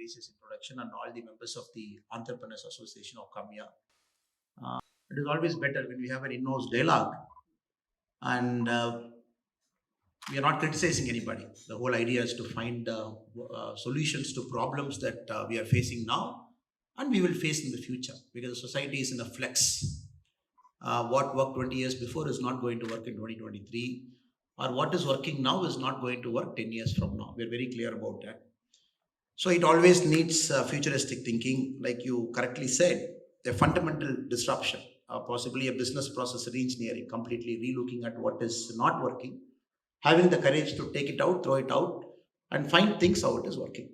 gracious introduction, and all the members of the Entrepreneurs Association of come here. It is always better when we have an in-house dialogue and we are not criticizing anybody. The whole idea is to find solutions to problems that we are facing now and we will face in the future, because the society is in a flex. What worked 20 years before is not going to work in 2023, or what is working now is not going to work 10 years from now. We're very clear about that. So it always needs futuristic thinking, like you correctly said, a fundamental disruption, possibly a business process re-engineering, completely relooking at what is not working, having the courage to take it out, throw it out, and find things how it is working.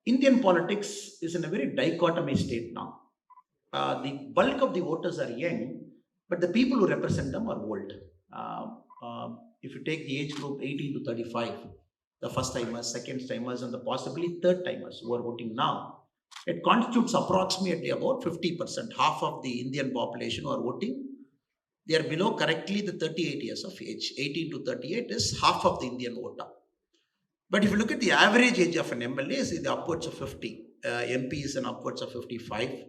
Indian politics is in a very dichotomy state now. The bulk of the voters are young, but the people who represent them are old. If you take the age group 18 to 35, the first timers, second timers, and the possibly third timers who are voting now, it constitutes approximately about 50%, half of the Indian population who are voting. They are below correctly the 38 years of age. 18 to 38 is half of the Indian voter. But if you look at the average age of an MLA, is in the upwards of 50. MP is in upwards of 55.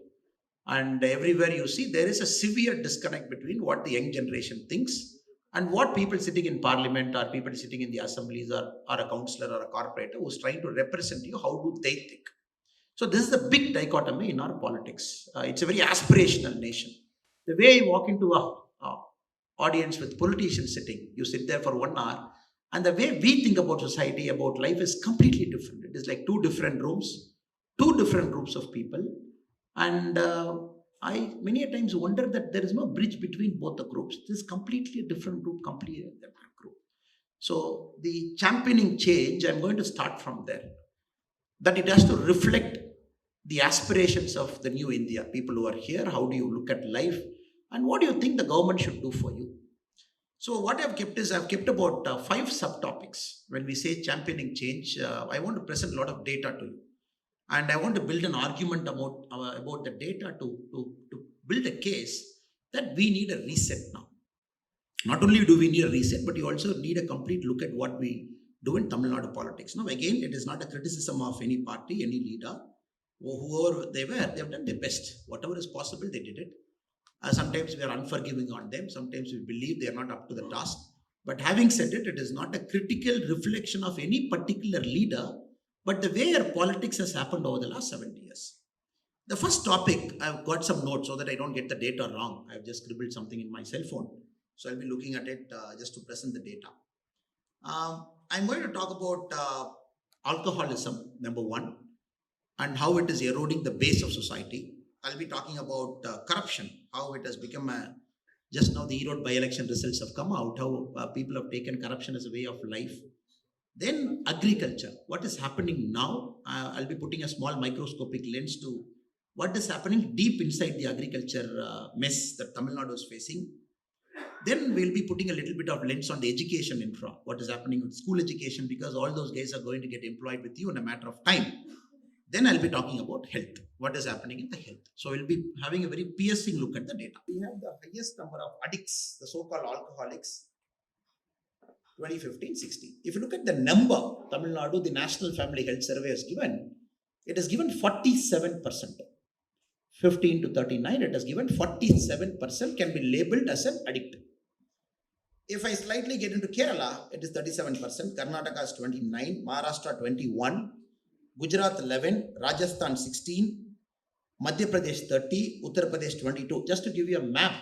And everywhere you see, there is a severe disconnect between what the young generation thinks and what people sitting in parliament or people sitting in the assemblies or a councillor or a corporator who's trying to represent you, how do they think? So this is a big dichotomy in our politics. It's a very aspirational nation. The way you walk into a audience with politicians sitting, you sit there for 1 hour, and the way we think about society, about life is completely different. It is like two different rooms, two different groups of people. And I many a times wonder that there is no bridge between both the groups. This is completely a different group, completely a different group. So the championing change, I'm going to start from there. That it has to reflect the aspirations of the new India, people who are here. How do you look at life? And what do you think the government should do for you? So what I've kept is, I've kept about 5 subtopics. When we say championing change, I want to present a lot of data to you. And I want to build an argument about the data to build a case that we need a reset now. Not only do we need a reset, but you also need a complete look at what we do in Tamil Nadu politics. Now, again, it is not a criticism of any party, any leader, or whoever they were. They have done their best. Whatever is possible, they did it. Sometimes we are unforgiving on them. Sometimes we believe they are not up to the task. But having said it, it is not a critical reflection of any particular leader, but the way our politics has happened over the last 70 years. The first topic, I've got some notes so that I don't get the data wrong. I've just scribbled something in my cell phone. So I'll be looking at it just to present the data. I'm going to talk about alcoholism, number 1, and how it is eroding the base of society. I'll be talking about corruption, how it has become just now the Erode by-election results have come out, how people have taken corruption as a way of life. Then agriculture, what is happening now? I'll be putting a small microscopic lens to what is happening deep inside the agriculture mess that Tamil Nadu is facing. Then we'll be putting a little bit of lens on the education infra, what is happening with school education, because all those guys are going to get employed with you in a matter of time. Then I'll be talking about health, what is happening in the health. So we'll be having a very piercing look at the data. We have the highest number of addicts, the so-called alcoholics, 2015-16. If you look at the number, Tamil Nadu, the National Family Health Survey has given, it has given 47%. 15 to 39, it has given 47% can be labeled as an addict. If I slightly get into Kerala, it is 37%, Karnataka is 29, Maharashtra 21, Gujarat 11, Rajasthan 16, Madhya Pradesh 30, Uttar Pradesh 22. Just to give you a map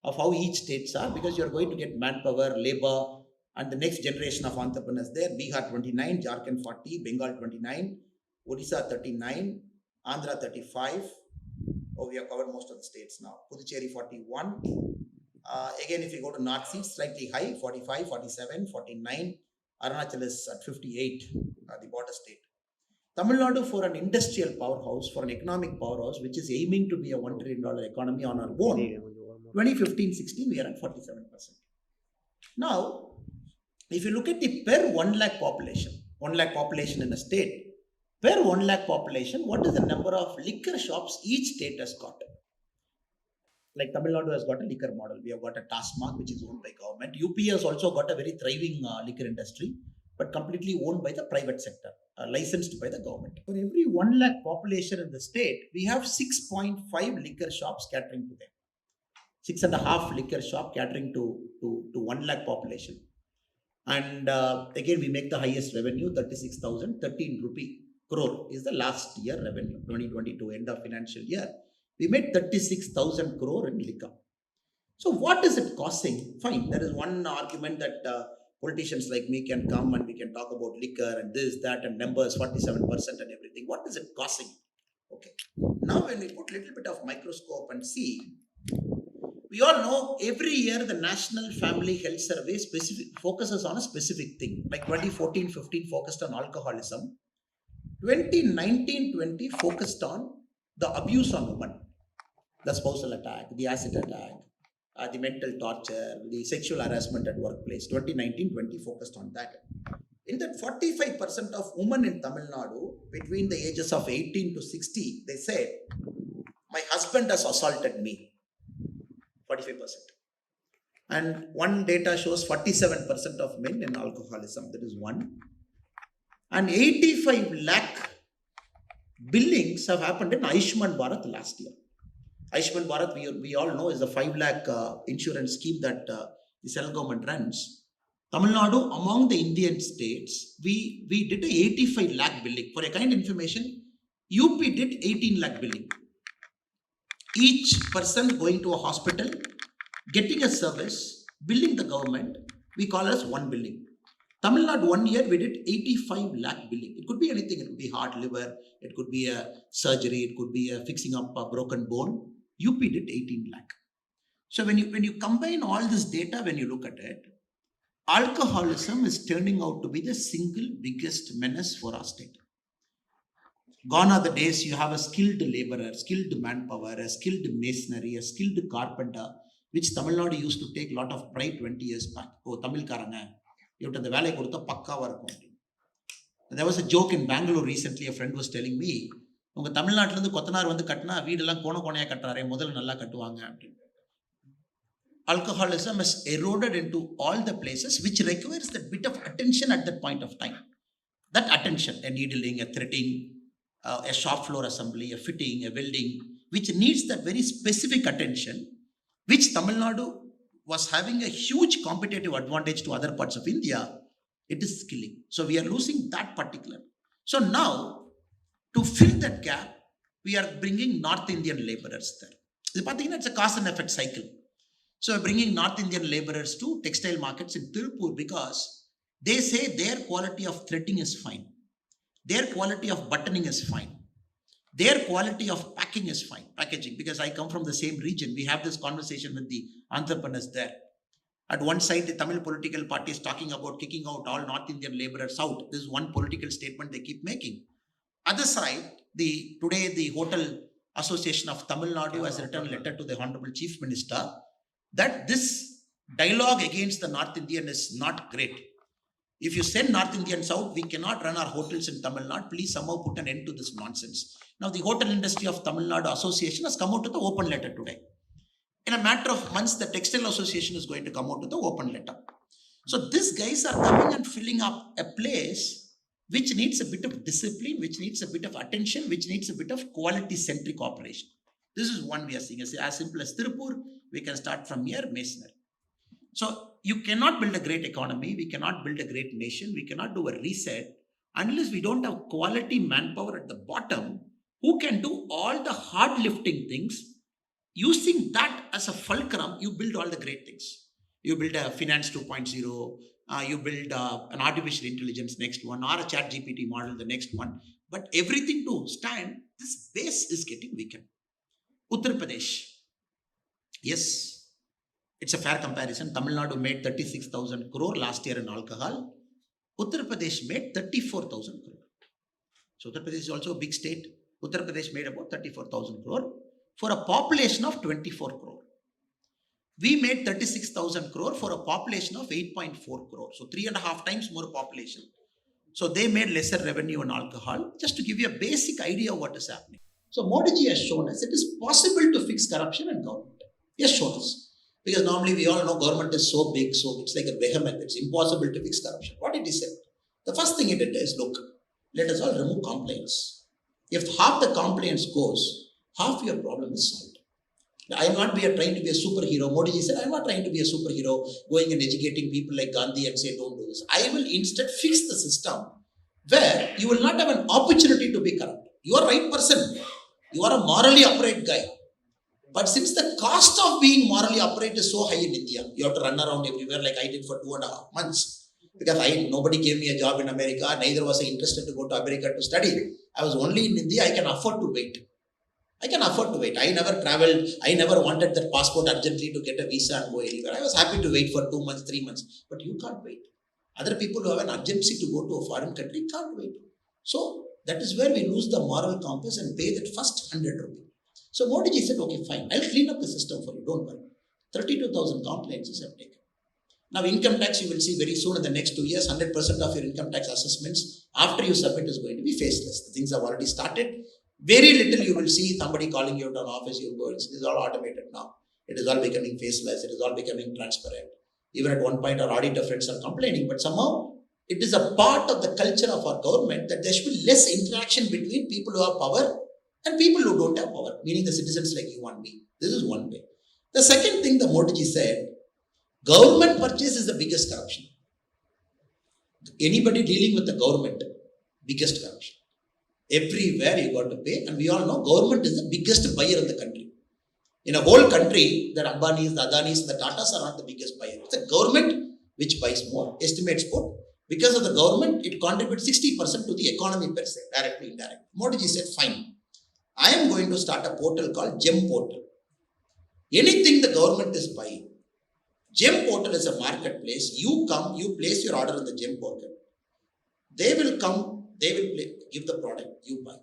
of how each states are, because you are going to get manpower, labor, and the next generation of entrepreneurs there. Bihar 29, Jharkhand 40, Bengal 29, Odisha 39, Andhra 35. Oh, we have covered most of the states now. Puducherry 41. Again, if you go to North East, slightly high, 45, 47, 49. Arunachal is at 58, the border state. Tamil Nadu, for an industrial powerhouse, for an economic powerhouse, which is aiming to be a $1 trillion economy on our own, 2015-16, we are at 47%. Now, if you look at the per 1 lakh population in a state, per 1 lakh population, what is the number of liquor shops each state has got? Like Tamil Nadu has got a liquor model. We have got a TASMAC, which is owned by government. UP has also got a very thriving liquor industry, but completely owned by the private sector. licensed by the government. For every 1 lakh population in the state, we have 6.5 liquor shops catering to them. 6.5 liquor shop catering to 1 lakh population. And again, we make the highest revenue, 36,013 rupee crore is the last year revenue, 2022, end of financial year. We made 36,000 crore in liquor. So what is it costing? Fine, there is one argument that politicians like me can come and we can talk about liquor and this, that, and numbers, 47% and everything. What is it costing? Okay. Now when we put a little bit of microscope and see, we all know every year the National Family Health Survey focuses on a specific thing. Like 2014-15 focused on alcoholism. 2019-20 focused on the abuse on women, the spousal attack, the acid attack, the mental torture, the sexual harassment at workplace. 2019-20 focused on that. In that, 45% of women in Tamil Nadu between the ages of 18 to 60, they said, my husband has assaulted me. 45%. And one data shows 47% of men in alcoholism. That is one. And 85 lakh billings have happened in Ayushman Bharat last year. Ayushman Bharat, we all know, is the 5 lakh insurance scheme that the central government runs. Tamil Nadu, among the Indian states, we did a 85 lakh billing. For a kind of information, UP did 18 lakh billing. Each person going to a hospital, getting a service, billing the government, we call as one billing. Tamil Nadu, 1 year, we did 85 lakh billing. It could be anything. It could be heart, liver. It could be a surgery. It could be a fixing up a broken bone. UP did 18 lakh. So when you combine all this data, when you look at it, alcoholism is turning out to be the single biggest menace for our state. Gone are the days you have a skilled laborer, skilled manpower, a skilled masonry, a skilled carpenter, which Tamil Nadu used to take a lot of pride 20 years back. Oh, Tamil Karanga, you have to the valley kodutha pakka varakum. There was a joke in Bangalore recently, a friend was telling me, உங்க தமிழ்நாட்டுல இருந்து கொத்தனார் வந்து கட்டினா வீடெல்லாம் கோணையா கட்டுறாரே முதல்ல நல்லா கட்டுவாங்க அப்படின்னு. Alcoholism has eroded into all the places which requires that bit of attention at that point of time. That attention, a needling, a threading, a shop floor assembly, a fitting, a welding, which needs that very specific attention, which Tamil Nadu was having a huge competitive advantage to other parts of India, it is skilling. So we are losing that particular. So now, to fill that gap, we are bringing North Indian laborers there. It's a cause and effect cycle. So we're bringing North Indian laborers to textile markets in Tirupur because they say their quality of threading is fine. Their quality of buttoning is fine. Their quality of packing is fine. Packaging, because I come from the same region. We have this conversation with the entrepreneurs there. At one side, the Tamil political party is talking about kicking out all North Indian laborers out. This is one political statement they keep making. Other side, today the Hotel Association of Tamil Nadu has written a letter to the Honorable Chief Minister that this dialogue against the North Indian is not great. If you send North Indians out, we cannot run our hotels in Tamil Nadu. Please somehow put an end to this nonsense. Now the Hotel Industry of Tamil Nadu Association has come out with the open letter today. In a matter of months, the Textile Association is going to come out with the open letter. So these guys are coming and filling up a place which needs a bit of discipline, which needs a bit of attention, which needs a bit of quality-centric operation. This is one we are seeing. As simple as Tirupur, we can start from here, masonry. So you cannot build a great economy, we cannot build a great nation, we cannot do a reset unless we don't have quality manpower at the bottom who can do all the hard lifting things. Using that as a fulcrum, you build all the great things. You build a finance 2.0, you build an artificial intelligence next one, or a chat GPT model the next one. But everything to stand, this base is getting weakened. Uttar Pradesh. Yes, it's a fair comparison. Tamil Nadu made 36,000 crore last year in alcohol. Uttar Pradesh made 34,000 crore. So Uttar Pradesh is also a big state. Uttar Pradesh made about 34,000 crore for a population of 24 crore. We made 36,000 crore for a population of 8.4 crore. So 3.5 times more population. So they made lesser revenue on alcohol. Just to give you a basic idea of what is happening. So Modi ji has shown us it is possible to fix corruption in government. He has shown us. Because normally we all know government is so big, so it's like a behemoth. It's impossible to fix corruption. What did he say? The first thing he did is, look, let us all remove complaints. If half the complaints goes, half your problem is solved. I am not trying to be a superhero. Modi ji said, I am not trying to be a superhero, going and educating people like Gandhi and say, don't do this. I will instead fix the system where you will not have an opportunity to be corrupt. You are a right person. You are a morally upright guy. But since the cost of being morally upright is so high in India, you have to run around everywhere like I did for 2.5 months. Because nobody gave me a job in America, neither was I interested to go to America to study. I was only in India, I can afford to wait. I never traveled, I never wanted that passport urgently to get a visa and go anywhere. I was happy to wait for 2 months, 3 months. But you can't wait. Other people who have an urgency to go to a foreign country can't wait. So that is where we lose the moral compass and pay that first 100 rupees. So Modi ji said, okay, fine, I'll clean up the system for you, don't worry. 32,000 complaints have taken. Now income tax, you will see very soon in the next 2 years, 100% of your income tax assessments after you submit is going to be faceless. The things have already started. Very little you will see somebody calling you to an office, you go, it is all automated now. It is all becoming faceless, it is all becoming transparent. Even at one point our auditor friends are complaining, but somehow it is a part of the culture of our government that there should be less interaction between people who have power and people who don't have power, meaning the citizens like you and me. This is one way. The second thing the Modi ji said, government purchase is the biggest corruption. Anybody dealing with the government, biggest corruption. Everywhere you got to pay, and we all know government is the biggest buyer in the country. In a whole country, the Ambanis, the Adanis, the Tatas are not the biggest buyer. It's the government which buys more, estimates more. Because of the government, it contributes 60% to the economy per se, directly, indirectly. Modi ji said, fine, I am going to start a portal called GEM portal. Anything the government is buying, GEM portal is a marketplace. You come, you place your order in the GEM portal. They will come, they will give the product, you buy.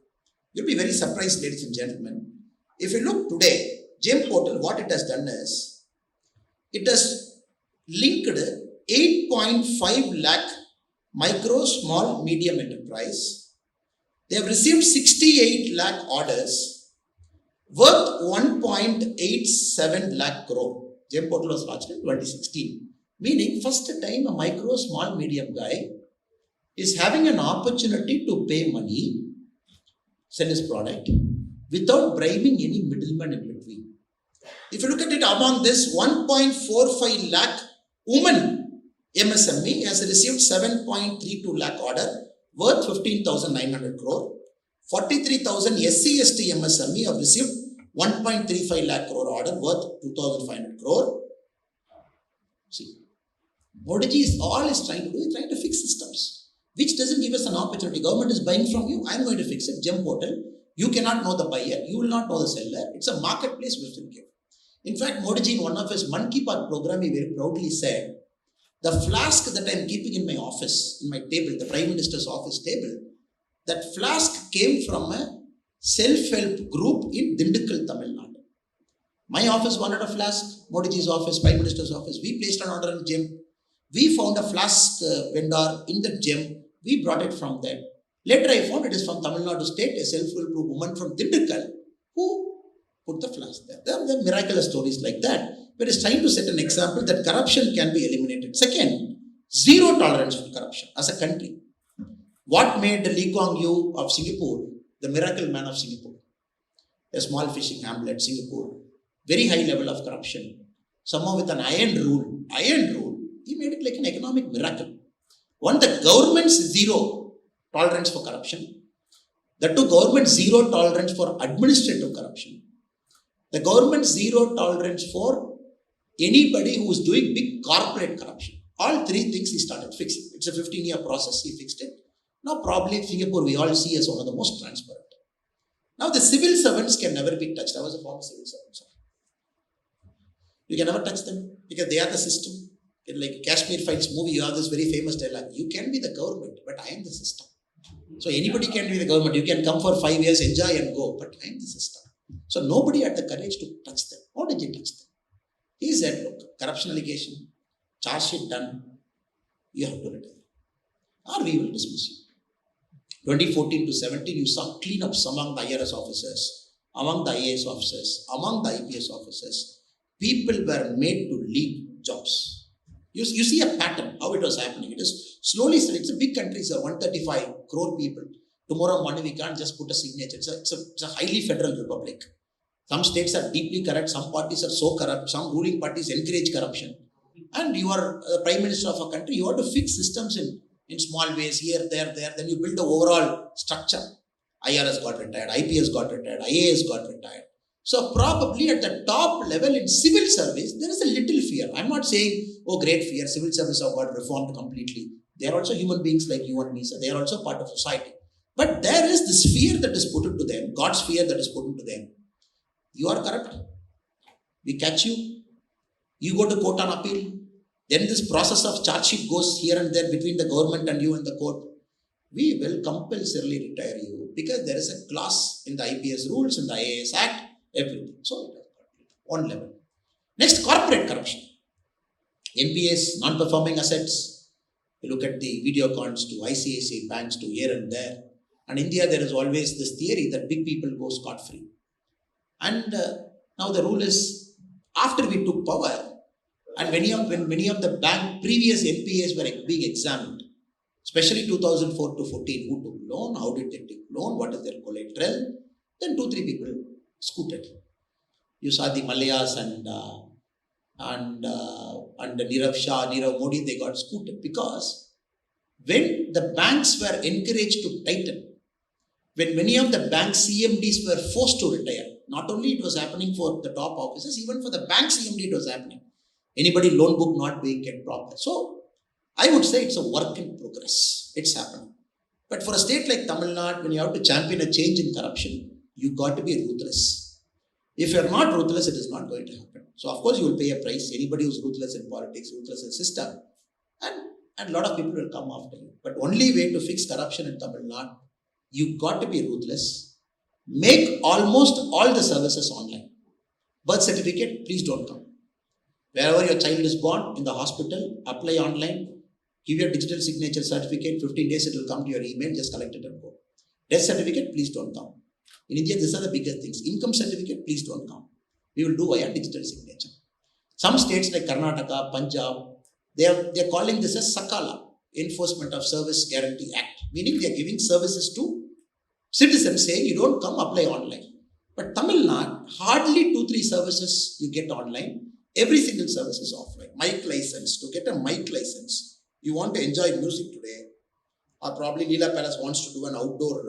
You'll be very surprised, ladies and gentlemen. If you look today, GEM portal, what it has done is, it has linked 8.5 lakh micro, small, medium enterprise. They have received 68 lakh orders worth 1.87 lakh crore. GEM portal was launched in 2016. Meaning, first time a micro, small, medium guy is having an opportunity to pay money, sell his product, without bribing any middleman in between. If you look at it, among this 1.45 lakh women MSME has received 7.32 lakh order worth 15,900 crore. 43,000 SC/ST MSME have received 1.35 lakh crore order worth 2,500 crore. See, Modi ji is trying to do is trying to fix systems, which doesn't give us an opportunity. Government is buying from you, I am going to fix it. GEM portal, you cannot know the buyer, you will not know the seller. It's a marketplace which will give. In fact, Modi ji in one of his Man Ki Baat program, he very proudly said, the flask that I am keeping in my office, in my table, the Prime Minister's office table, that flask came from a self-help group in Dindikkal, Tamil Nadu. My office wanted a flask, Modi ji's office, Prime Minister's office. We placed an order in GEM. We found a flask vendor in the GEM. We brought it from there. Later I found it is from Tamil Nadu state, a self-help group woman from Dindikkal who put the flask there. There are miraculous stories like that. But it's trying to set an example that corruption can be eliminated. Second, zero tolerance for corruption as a country. What made Lee Kuan Yew of Singapore, the miracle man of Singapore, a small fishing hamlet, Singapore, very high level of corruption, somehow with an iron rule, he made it like an economic miracle. One, the government's zero tolerance for corruption. The two, government zero tolerance for administrative corruption. The government zero tolerance for anybody who is doing big corporate corruption. All three things he started fixing. It's a 15-year process, he fixed it. Now probably Singapore we all see as one of the most transparent. Now the civil servants can never be touched. I was a former civil servant. You can never touch them because they are the system. In like Kashmir Files movie, you have this very famous dialogue. You can be the government, but I am the system. So anybody can be the government. You can come for 5 years, enjoy and go, but I am the system. So nobody had the courage to touch them. How did he touch them? He said, look, corruption allegation, charge sheet done, you have to return. Or we will dismiss you. 2014 to 17, you saw cleanups among the IRS officers, among the IAS officers, among the IPS officers. People were made to leave jobs. You see a pattern, how it was happening. It is slowly, it's a big country, sir, 135 crore people. Tomorrow morning we can't just put a signature. It's a highly federal republic. Some states are deeply corrupt, some parties are so corrupt, some ruling parties encourage corruption. And you are the prime minister of a country, you have to fix systems in small ways, here, there, then you build the overall structure. IRS got retired, IPS got retired, IAS got retired. So probably at the top level in civil service, there is a little fear. I'm not saying, oh great fear, civil service have got reformed completely. They are also human beings like you and me, so they are also part of society. But there is this fear that is put into them, God's fear that is put into them. You are corrupt, we catch you, you go to court on appeal, then this process of charge sheet goes here and there between the government and you and the court. We will compulsorily retire you because there is a clause in the IPS rules, in the IAS Act, everything. So, one level. Next, corporate corruption. NPAs, non-performing assets. You look at the Videocons to ICICI banks to here and there. And in India, there is always this theory that big people go scot-free. And now the rule is, after we took power, and when many of the previous NPAs were being examined, especially 2004 to 14, who took loan, how did they take loan, what is their collateral, then 2-3 people scooted. You saw the Malayas and Nirav Shah, Nirav Modi, they got scooted because when the banks were encouraged to tighten, when many of the bank CMDs were forced to retire, not only it was happening for the top officers, even for the bank CMD it was happening. Anybody loan book not being kept proper. So, I would say it's a work in progress. It's happening. But for a state like Tamil Nadu, when you have to champion a change in corruption, you got to be ruthless. If you're not ruthless, it is not going to happen. So, of course, you will pay a price. Anybody who's ruthless in politics, ruthless in system, and a lot of people will come after you. But only way to fix corruption in Tamil Nadu, you got to be ruthless. Make almost all the services online. Birth certificate, please don't come. Wherever your child is born, in the hospital, apply online. Give your digital signature certificate, 15 days it will come to your email, just collect it and go. Death certificate, please don't come. In India, these are the biggest things. Income certificate, please don't come. We will do via digital signature. Some states like Karnataka, Punjab, they are calling this as Sakala, Enforcement of Service Guarantee Act, meaning they are giving services to citizens saying you don't come, apply online. But Tamil Nadu, hardly 2-3 services you get online. Every single service is offline. Mic license, to get a mic license, you want to enjoy music today, or probably Leela Palace wants to do an outdoor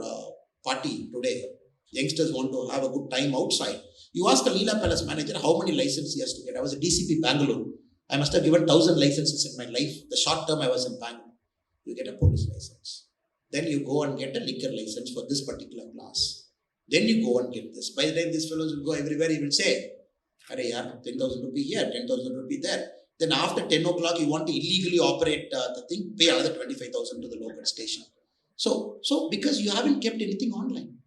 party today. Youngsters want to have a good time outside. You ask a Leela Palace manager how many licenses he has to get. I was a DCP Bangalore. I must have given 1,000 licenses in my life. The short term I was in Bangalore. You get a police license. Then you go and get a liquor license for this particular class. Then you go and get this. By the time these fellows will go everywhere, he will say, Are yaar, 10,000 rupees here, 10,000 rupees there. Then after 10 o'clock, you want to illegally operate the thing, pay another 25,000 to the local station. So because you haven't kept anything online,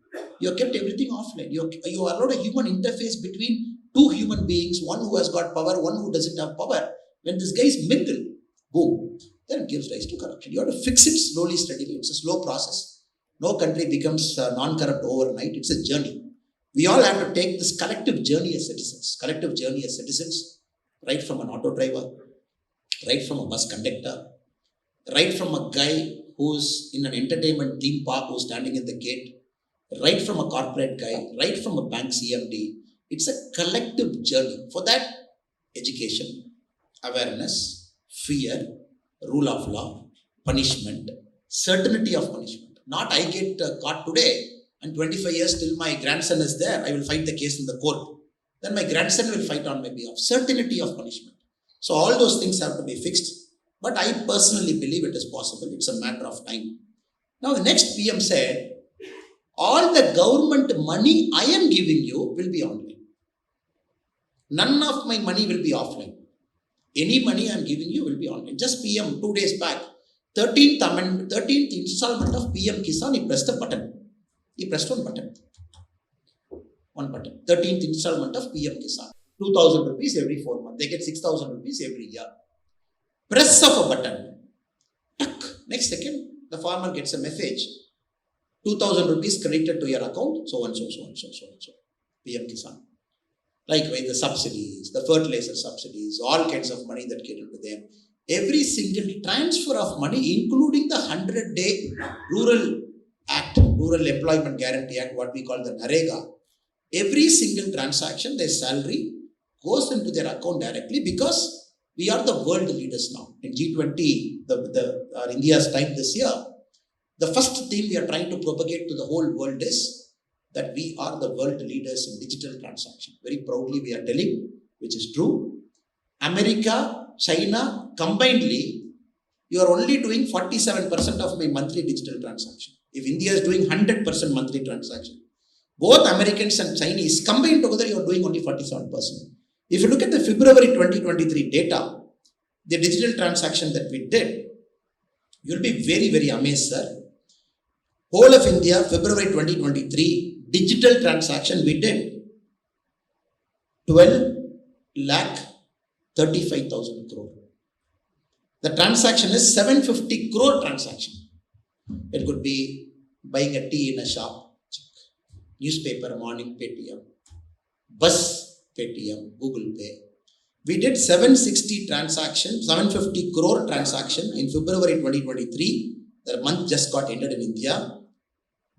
you have kept everything offline. You allowed a human interface between two human beings, one who has got power, one who doesn't have power. When this guy is mingle, boom, then it gives rise to corruption. You have to fix it slowly, steadily. It's a slow process. No country becomes non-corrupt overnight. It's a journey. We all have to take this collective journey as citizens, right from an auto driver, right from a bus conductor, right from a guy who's in an entertainment theme park who's standing in the gate, right from a corporate guy, right from a bank CMD. It's a collective journey. For that, education, awareness, fear, rule of law, punishment, certainty of punishment. Not I get caught today and 25 years till my grandson is there, I will fight the case in the court. Then my grandson will fight on my behalf. Certainty of punishment. So all those things have to be fixed. But I personally believe it is possible. It's a matter of time. Now the next PM said, all the government money I am giving you will be online. None of my money will be offline. Any money I am giving you will be online. Just PM 2 days back, 13th installment of PM Kisan, he pressed a button. He pressed one button. 13th installment of PM Kisan. 2,000 rupees every 4 months. They get 6,000 rupees every year. Press of a button. Tuck. Next second, the farmer gets a message. 2,000 rupees credited to your account. So and so. PM Kisan. Likewise, the subsidies, the fertilizer subsidies, all kinds of money that get into them. Every single transfer of money, including the 100-day rural Rural Employment Guarantee Act, what we call the NREGA, every single transaction, their salary goes into their account directly, because we are the world leaders now. In G20, India's time this year, the first thing we are trying to propagate to the whole world is that we are the world leaders in digital transaction. Very proudly we are telling, which is true. America, China, combinedly, you are only doing 47% of my monthly digital transaction. If India is doing 100% monthly transaction, both Americans and Chinese combined together, you are doing only 47%. If you look at the February 2023 data, the digital transaction that we did, you'll be very, very amazed, sir. Whole of India, February 2023, digital transaction we did 12 lakh 35,000 crore. The transaction is 750 crore transaction. It could be buying a tea in a shop, newspaper, morning, Paytm, bus, Paytm, Google Pay. We did 750 crore transaction in February 2023. The month just got ended in India.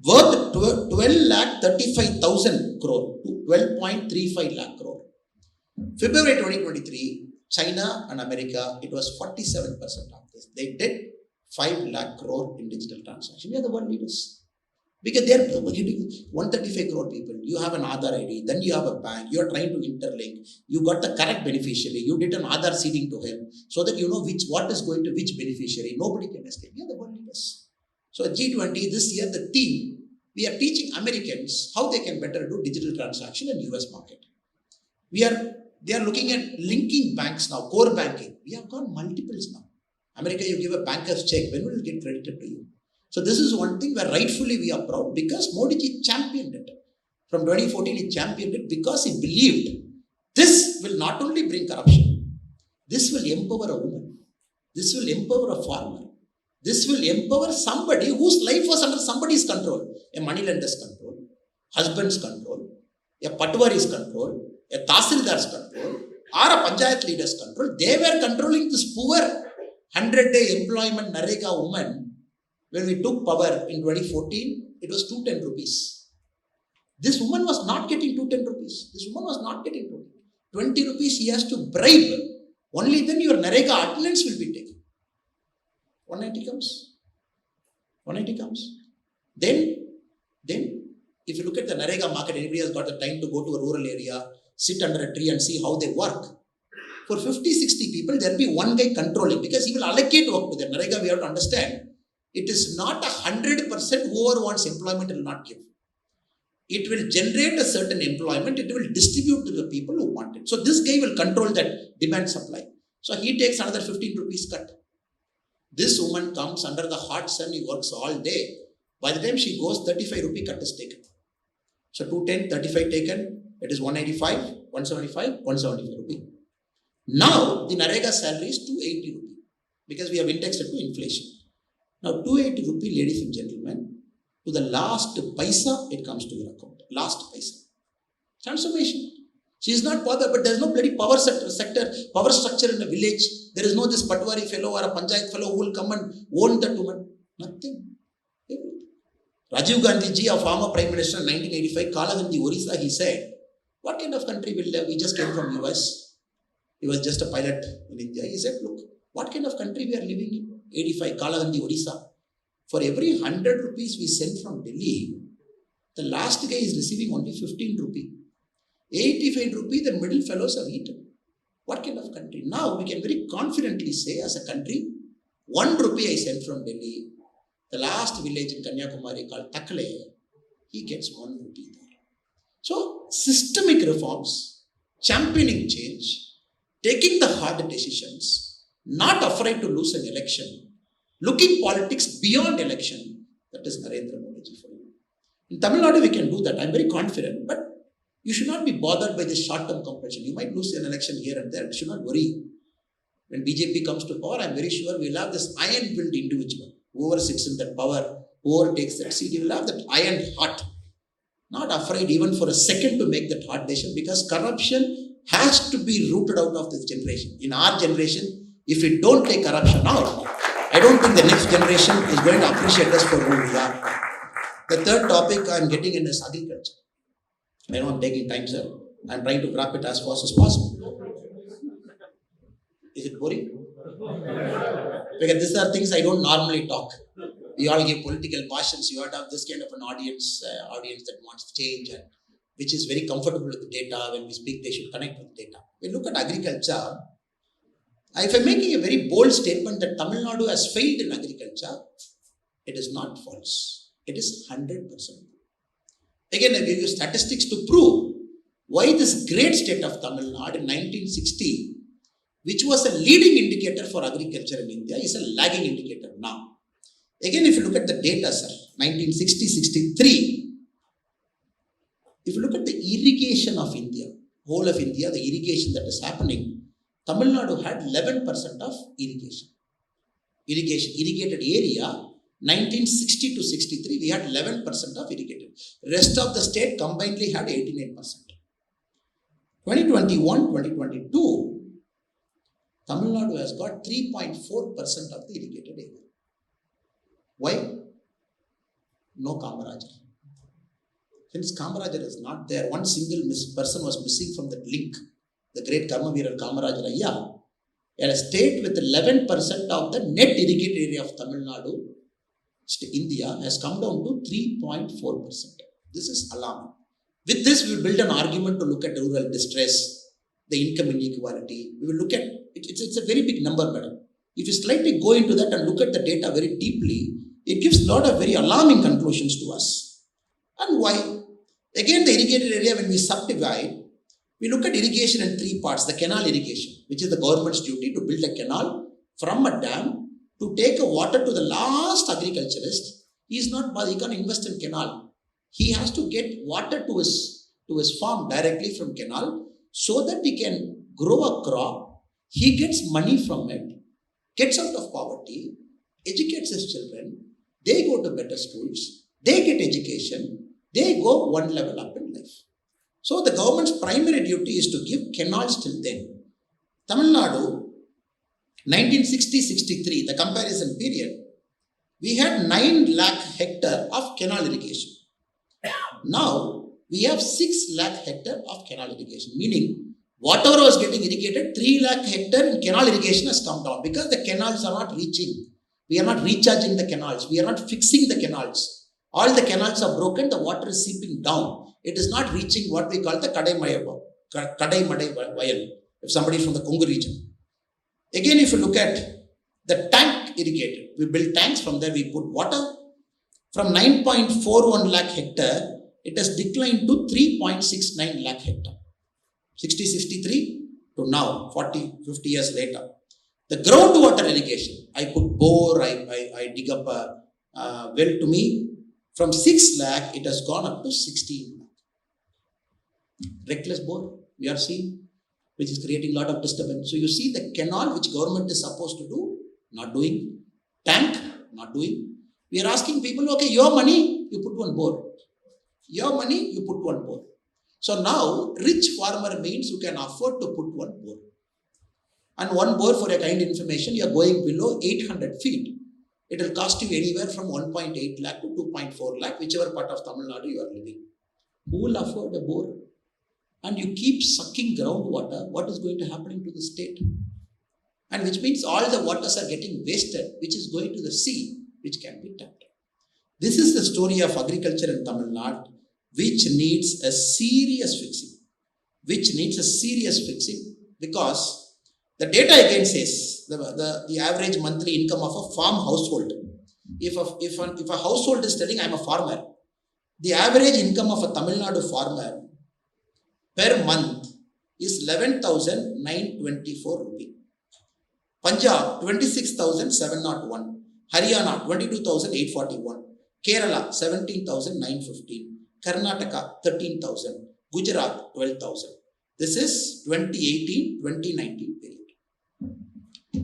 Worth 12 lakh 35,000 crore to 12.35 lakh crore. February 2023, China and America, it was 47% of this. They did 5 lakh crore in digital transaction. We are the world leaders. Because they are hitting 135 crore people. You have an Aadhaar ID, then you have a bank, you are trying to interlink, you got the correct beneficiary, you did an Aadhaar seeding to him, so that you know what is going to which beneficiary. Nobody can escape. We are the world leaders. So at G20 this year, the team, we are teaching Americans how they can better do digital transaction in US market. They are looking at linking banks now, core banking. We have got multiples now. America, you give a banker's check, when will it get credited to you? So this is one thing where rightfully we are proud, because Modi ji championed it. From 2014, he championed it because he believed this will not only bring corruption, this will empower a woman, this will empower a farmer, this will empower somebody whose life was under somebody's control, a moneylender's control, husband's control, a patwari's control, a tahsildar's control, or a panchayat leader's control. They were controlling this poor 100-day employment NREGA woman. When we took power in 2014, it was 210 rupees. This woman was not getting 210 rupees. This woman was not getting 20 rupees. He has to bribe. Only then your NREGA attendance will be taken. 190 comes. 190 comes. Then, if you look at the NREGA market, anybody has got the time to go to a rural area, sit under a tree and see how they work. For 50, 60 people, there will be one guy controlling, because he will allocate work to them. NREGA, we have to understand, it is not 100% whoever wants employment will not give. It will generate a certain employment, it will distribute to the people who want it. So this guy will control that demand supply. So he takes another 15 rupees cut. This woman comes under the hot sun, he works all day. By the time she goes, 35 rupee cut is taken. So 210, 35 taken, it is 185, 175, 175 rupee. Now the NREGA salary is 280 rupee, because we have indexed it to inflation. Now 280 rupee, ladies and gentlemen, to the last paisa, it comes to your account. Last paisa. Transformation. She is not bothered, but there is no bloody power structure in a village. There is no this patwari fellow or a panchayat fellow who will come and own that woman. Nothing. Rajiv Gandhi ji, a former Prime Minister in 1985, Kalahandi, Orissa, he said, what kind of country will live? We just came from US. He was just a pilot in India. He said, look, what kind of country we are living in? 85, Kalahandi, Orissa. For every 100 rupees we send from Delhi, the last guy is receiving only 15 rupee. 85 rupee, the middle fellows have eaten. What kind of country? Now we can very confidently say, as a country, 1 rupee I sent from Delhi, the last village in Kanyakumari called Takle, he gets 1 rupee there. So, systemic reforms, championing change, taking the hard decisions, not afraid to lose an election, looking politics beyond election, that is Narendra Modi ji for you. In Tamil Nadu, we can do that. I am very confident, but you should not be bothered by this short-term compulsion. You might lose an election here and there. You should not worry. When BJP comes to power, I am very sure we will have this iron-willed individual. Whoever sits in that power, whoever takes that seat, he will have that iron heart. Not afraid even for a second to make that hard decision, because corruption has to be rooted out of this generation. In our generation, if we don't take corruption out, I don't think the next generation is going to appreciate us for who we are. The third topic I'm getting in is agriculture. I know I'm taking time, sir. I'm trying to wrap it as fast as possible. Is it boring? Because these are things I don't normally talk. We all give political passions. You have to have this kind of an audience that wants change and which is very comfortable with the data. When we speak, they should connect with data. We look at agriculture. If I'm making a very bold statement that Tamil Nadu has failed in agriculture, it is not false. It is 100%. Again, I give you statistics to prove why this great state of Tamil Nadu in 1960, which was a leading indicator for agriculture in India, is a lagging indicator now. Again, if you look at the data, sir, 1960-63, if you look at the irrigation of India, whole of India, the irrigation that is happening, Tamil Nadu had 11% of irrigation. Irrigated area, 1960 to 63, we had 11% of irrigated. Rest of the state combinedly had 89%. 2021-2022, Tamil Nadu has got 3.4% of the irrigated area. Why? No Kamarajar. Since Kamarajar is not there, one single person was missing from that link. The great Karmaveerar Kamarajar Ayya, a state with 11% of the net irrigated area of Tamil Nadu, India, has come down to 3.4%. This is alarming. With this, we will build an argument to look at rural distress, the income inequality. We will look at, it's a very big number, madam. If you slightly go into that and look at the data very deeply, it gives a lot of very alarming conclusions to us. And why? Again, the irrigated area, when we subdivide, we look at irrigation in three parts. The canal irrigation, which is the government's duty to build a canal from a dam to take a water to the last agriculturist. He can't invest in canal. He has to get water to his farm directly from canal so that he can grow a crop. He gets money from it, gets out of poverty, educates his children. They go to better schools. They get education. They go one level up in life. So the government's primary duty is to give canals till then. Tamil Nadu, 1960-63, the comparison period, we had 9 lakh hectare of canal irrigation. Now, we have 6 lakh hectare of canal irrigation, meaning whatever was getting irrigated, 3 lakh hectare in canal irrigation has come down because the canals are not reaching. We are not recharging the canals. We are not fixing the canals. All the canals are broken. The water is seeping down. It is not reaching what we call the Kadai Madai Vayal, if somebody is from the Kongu region. Again, if you look at the tank irrigated, we build tanks, from there we put water. From 9.41 lakh hectare, it has declined to 3.69 lakh hectare. 60-63 to now, 40-50 years later. The groundwater irrigation, I put bore, I dig up a well to me. From 6 lakh, it has gone up to 16 lakh. Reckless bore, we are seeing, which is creating a lot of disturbance. So you see the canal, which government is supposed to do, not doing. Tank, not doing. We are asking people, okay, your money, you put one bore. Your money, you put one bore. So now, rich farmer means you can afford to put one bore. And one bore, for a kind information, you are going below 800 feet. It will cost you anywhere from 1.8 lakh to 2.4 lakh, whichever part of Tamil Nadu you are living. Who will afford a bore? And you keep sucking groundwater, what is going to happen to the state? And which means all the waters are getting wasted, which is going to the sea, which can be tapped. This is the story of agriculture in Tamil Nadu, which needs a serious fixing. Because the data again says the average monthly income of a farm household. If a household is telling I am a farmer, the average income of a Tamil Nadu farmer per month is 11,924 rupees. Punjab 26,701. Haryana 22,841. Kerala 17,915. Karnataka 13,000. Gujarat 12,000. This is 2018-2019 period.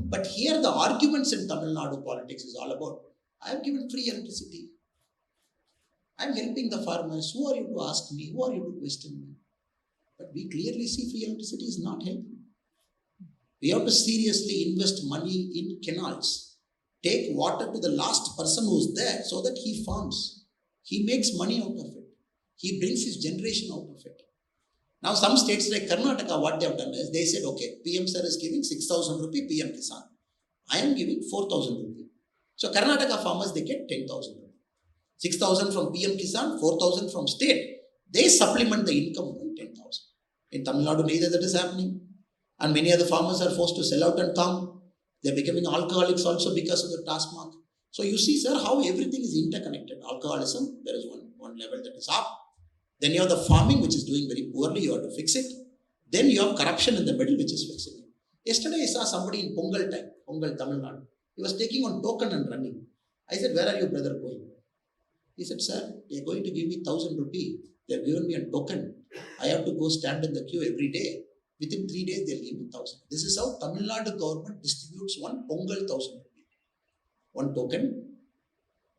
But here the arguments in Tamil Nadu politics is all about, I have given free electricity. I am helping the farmers. Who are you to ask me? Who are you to question me? But we clearly see free electricity is not helping. We have to seriously invest money in canals. Take water to the last person who is there so that he farms. He makes money out of it. He brings his generation out of it. Now some states like Karnataka, what they have done is, they said, okay, PM sir is giving 6,000 rupee PM Kisan. I am giving 4,000 rupee. So Karnataka farmers, they get 10,000 rupee. 6,000 from PM Kisan, 4,000 from state. They supplement the income by 10,000. In Tamil Nadu, neither that is happening. And many other farmers are forced to sell out and come. They're becoming alcoholics also because of the task mark. So you see, sir, how everything is interconnected. Alcoholism, there is one level that is up. Then you have the farming, which is doing very poorly. You have to fix it. Then you have corruption in the middle, which is fixing it. Yesterday, I saw somebody in Pongal time, Pongal, Tamil Nadu. He was taking on token and running. I said, where are you, brother, going? He said, sir, they are going to give me 1,000 rupee. They have given me a token. I have to go stand in the queue every day. Within 3 days, they'll give me 1,000. This is how Tamil Nadu government distributes one Pongal 1,000 rupee. One token,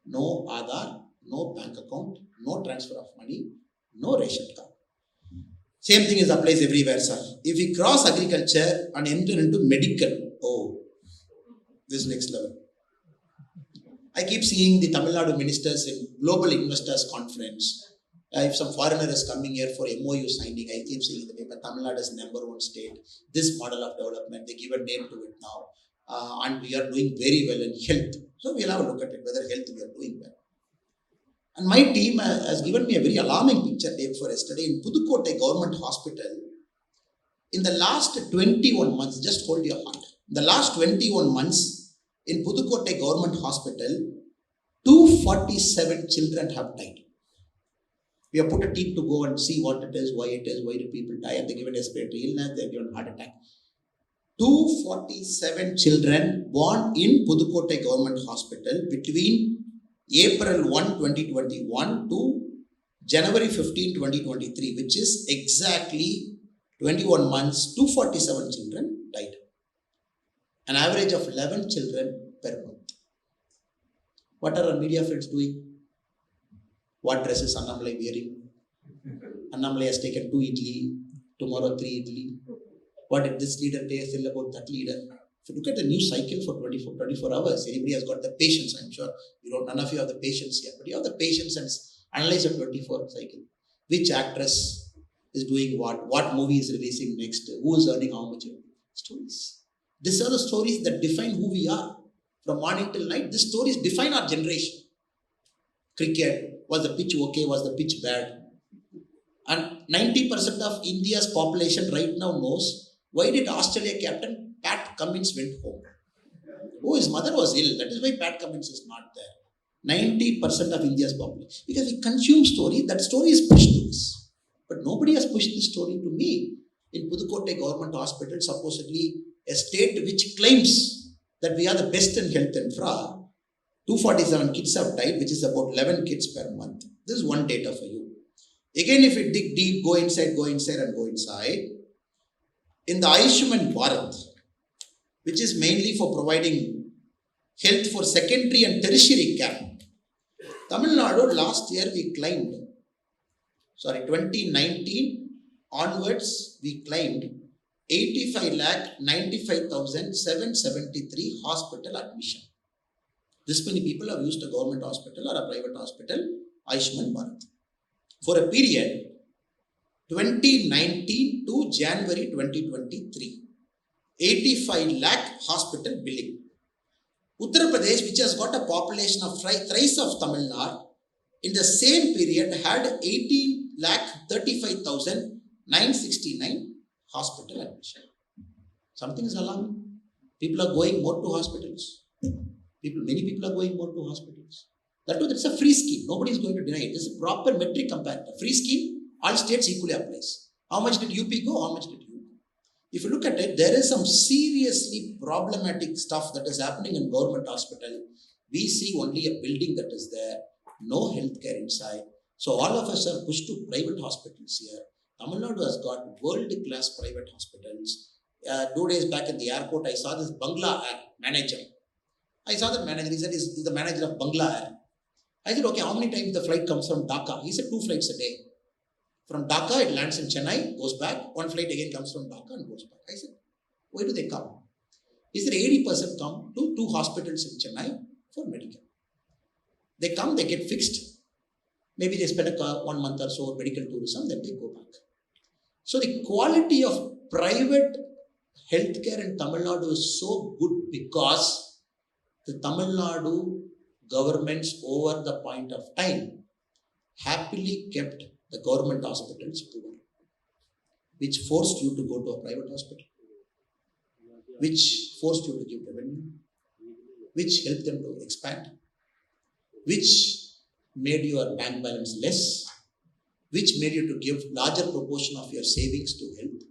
no Aadhaar, no bank account, no transfer of money, no ration card. Same thing applies everywhere, sir. If we cross agriculture and enter into medical, oh, this is next level. I keep seeing the Tamil Nadu ministers in Global Investors Conference. If some foreigner is coming here for MOU signing, I keep seeing the paper, Tamil Nadu is #1 state. This model of development, they give a name to it now. And we are doing very well in health. So we'll have a look at it, whether health we are doing well. And my team has given me a very alarming picture day before yesterday in Pudukkottai Government Hospital. In the last 21 months, just hold your heart. In the last 21 months, in Pudukkottai Government Hospital, 247 children have died. We have put a team to go and see what it is, why do people die, and they given respiratory illness, they have given heart attack. 247 children born in Pudukkottai Government Hospital between April 1, 2021 to January 15, 2023, which is exactly 21 months, 247 children died. An average of 11 children per month. What are our media friends doing? What dresses Annamalai wearing? Annamalai has taken 2 idli, tomorrow 3 idli. What did this leader tell about that leader? If you look at the news cycle for 24 hours, anybody has got the patience, I'm sure. None of you have the patience here, but you have the patience and analyze a 24 cycle. Which actress is doing what movie is releasing next, who is earning how much. Stories. These are the stories that define who we are. From morning till night, these stories define our generation. Cricket, was the pitch okay, was the pitch bad? And 90% of India's population right now knows why did Australia captain Pat Cummins went home. Oh, his mother was ill. That is why Pat Cummins is not there. 90% of India's population. Because we consume story, that story is pushed to us. But nobody has pushed this story to me. In Pudukkottai Government Hospital, supposedly a state which claims that we are the best in health infra, 247 kids have died, which is about 11 kids per month. This is one data for you. Again, if you dig deep, go inside. In the Ayushman Bharat, which is mainly for providing health for secondary and tertiary care, Tamil Nadu last year we climbed, 2019 onwards, we climbed 85,95,773 hospital admission. This many people have used a government hospital or a private hospital, Ayushman Bharat. For a period, 2019 to January 2023, 85 lakh hospital billing. Uttar Pradesh, which has got a population of thrice of Tamil Nadu, in the same period had 18 lakh 35,969 hospital admission. Something is alarming. People are going more to hospitals. Many people are going more to hospitals. That's a free scheme. Nobody is going to deny it. It's a proper metric comparator. Free scheme, all states equally applies. How much did UP go? How much did you go? If you look at it, there is some seriously problematic stuff that is happening in government hospital. We see only a building that is there, no healthcare inside. So all of us are pushed to private hospitals here. Tamil Nadu has got world-class private hospitals. 2 days back in the airport, I saw this Bangla Air manager. I saw the manager. He said, he's the manager of Bangla Air. I said, okay, how many times the flight comes from Dhaka? He said, 2 flights a day. From Dhaka, it lands in Chennai, goes back. 1 flight again comes from Dhaka and goes back. I said, why do they come? He said, 80% come to 2 hospitals in Chennai for medical. They come, they get fixed. Maybe they spend 1 month or so medical tourism, then they go back. So the quality of private healthcare in Tamil Nadu is so good because the Tamil Nadu governments over the point of time happily kept the government hospitals poor, which forced you to go to a private hospital, which forced you to give revenue, which helped them to expand, which made your bank balance less, which made you to give larger proportion of your savings to health.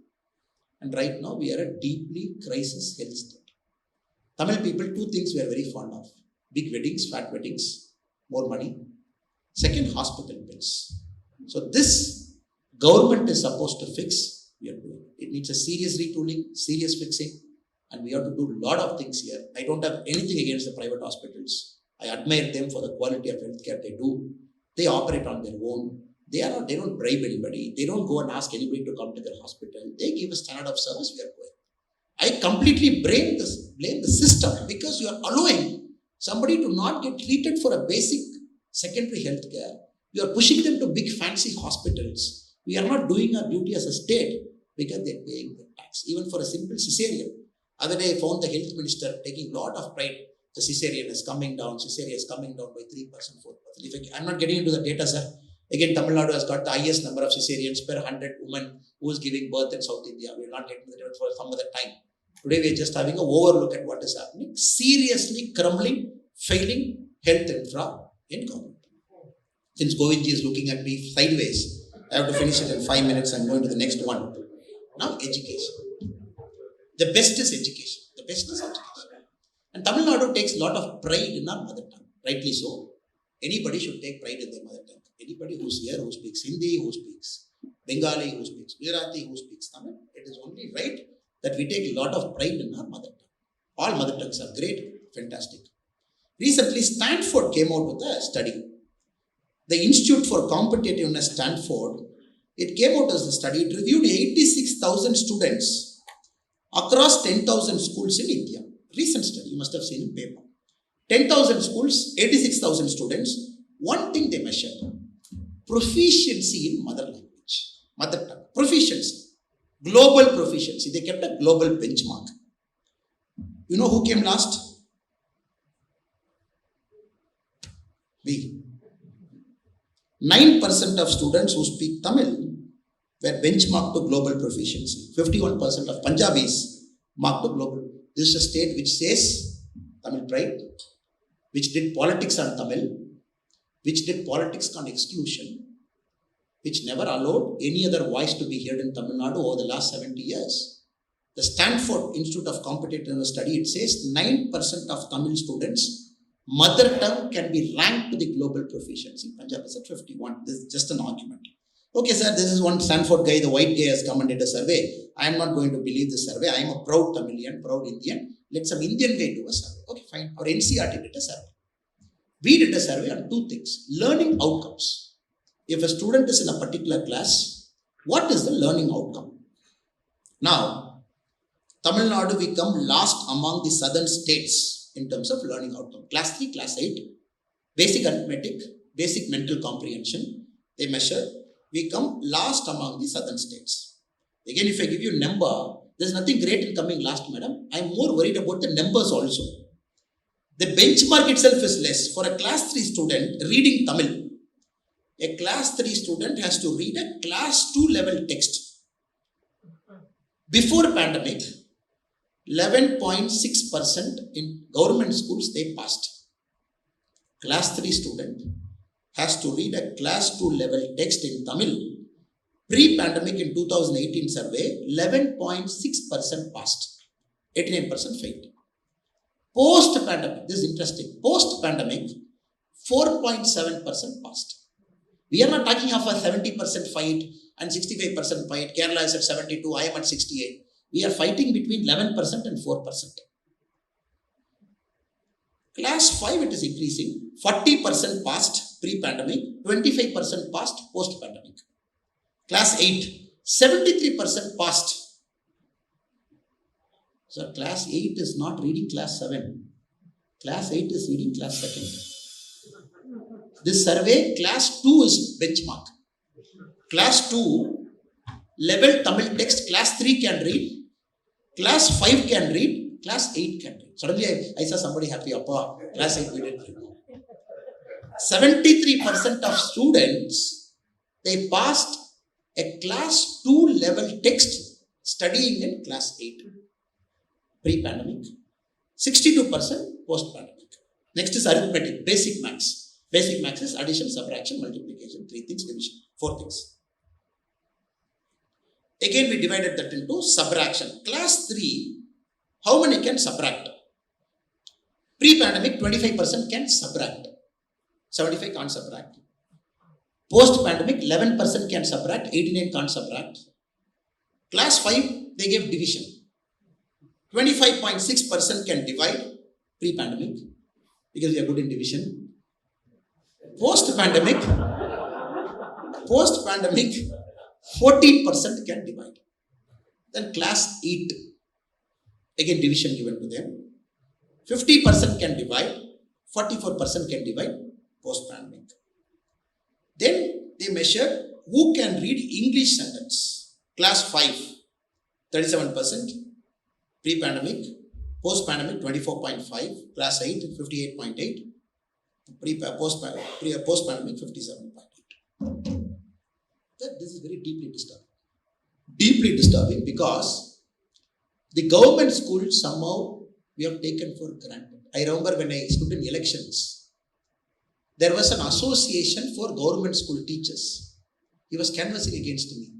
And right now we are a deeply crisis health state. Tamil people, two things we are very fond of: big weddings, fat weddings, more money. Second, hospital bills. So this government is supposed to fix. We are doing. It needs a serious retooling, serious fixing, and we have to do a lot of things here. I don't have anything against the private hospitals. I admire them for the quality of healthcare they do. They operate on their own. They don't bribe anybody. They don't go and ask anybody to come to their hospital. They give a standard of service. We are going. I completely blame the system because you are allowing somebody to not get treated for a basic secondary health care. You are pushing them to big fancy hospitals. We are not doing our duty as a state because they are paying the tax. Even for a simple cesarean. Other day I found the health minister taking a lot of pride. The cesarean is coming down. Cesarean is coming down by 3%, 4%. I'm not getting into the data, sir. Again, Tamil Nadu has got the highest number of cesareans per 100 women who is giving birth in South India. We are not getting the data for some other time. Today we are just having an overlook at what is happening. Seriously crumbling, failing health infra in government. Since Govindji is looking at me sideways, I have to finish it in 5 minutes and go into the next one. Now, education. The best is education. The best is education. And Tamil Nadu takes a lot of pride in our mother tongue. Rightly so. Anybody should take pride in their mother tongue. Anybody who's here, who speaks Hindi, who speaks Bengali, who speaks Gujarati, who speaks Tamil, it is only right that we take a lot of pride in our mother tongue. All mother tongues are great, fantastic. Recently, Stanford came out with a study. The Institute for Competitiveness, Stanford, it came out as a study. It reviewed 86,000 students across 10,000 schools in India. Recent study, you must have seen in paper. 10,000 schools, 86,000 students. One thing they measured: proficiency in mother language, mother tongue, proficiency, global proficiency. They kept a global benchmark. You know who came last? We. 9% of students who speak Tamil were benchmarked to global proficiency. 51% of Punjabis marked to global. This is a state which says Tamil pride, which did politics on Tamil, which did politics on exclusion, which never allowed any other voice to be heard in Tamil Nadu over the last 70 years. The Stanford Institute of Competitiveness study, it says 9% of Tamil students, mother tongue can be ranked to the global proficiency. Punjab is at 51. This is just an argument. Okay, sir, this is one Stanford guy, the white guy has come and did a survey. I am not going to believe the survey. I am a proud Tamilian, proud Indian. Let some Indian guy do a survey. Okay, fine. Our NCRT did a survey. We did a survey on two things. Learning outcomes. If a student is in a particular class, what is the learning outcome? Now, Tamil Nadu, we come last among the southern states in terms of learning outcome. Class 3, class 8, basic arithmetic, basic mental comprehension, they measure. We come last among the southern states. Again, if I give you a number, there's nothing great in coming last, madam. I'm more worried about the numbers also. The benchmark itself is less. For a class 3 student reading Tamil, a class 3 student has to read a class 2 level text. Before pandemic, 11.6% in government schools they passed. Class 3 student has to read a class 2 level text in Tamil. Pre-pandemic in 2018 survey, 11.6% passed. 89% failed. Post-pandemic, this is interesting. Post-pandemic, 4.7% passed. We are not talking of a 70% fight and 65% fight. Kerala is at 72, I am at 68. We are fighting between 11% and 4%. Class 5, it is increasing. 40% passed pre-pandemic, 25% passed post-pandemic. Class 8, 73% passed. So class 8 is not reading class 7. Class 8 is reading class 2. This survey, class 2 is benchmark. Class 2, level Tamil text, class 3 can read, class 5 can read, class 8 can read. Suddenly I saw somebody happy, Appa, class 8 we did read. 73% of students, they passed a class 2 level text studying in class 8. Pre-pandemic. 62% post-pandemic. Next is arithmetic, basic maths. Basic maths is addition, subtraction, multiplication, 3 things, division, 4 things. Again, we divided that into subtraction. Class 3, how many can subtract? Pre-pandemic, 25% can subtract. 75 can't subtract. Post-pandemic, 11% can subtract, 89 can't subtract. Class 5, they gave division. 25.6% can divide pre-pandemic because we are good in division. Post-pandemic, 14% can divide. Then class 8, again division given to them. 50% can divide, 44% can divide post-pandemic. Then they measured who can read English sentence. Class 5, 37%. Pre-pandemic, post-pandemic 24.5, class 8 58.8, post-pandemic 57.8. This is very deeply disturbing. Deeply disturbing because the government school somehow we have taken for granted. I remember when I stood in elections, there was an association for government school teachers. He was canvassing against me.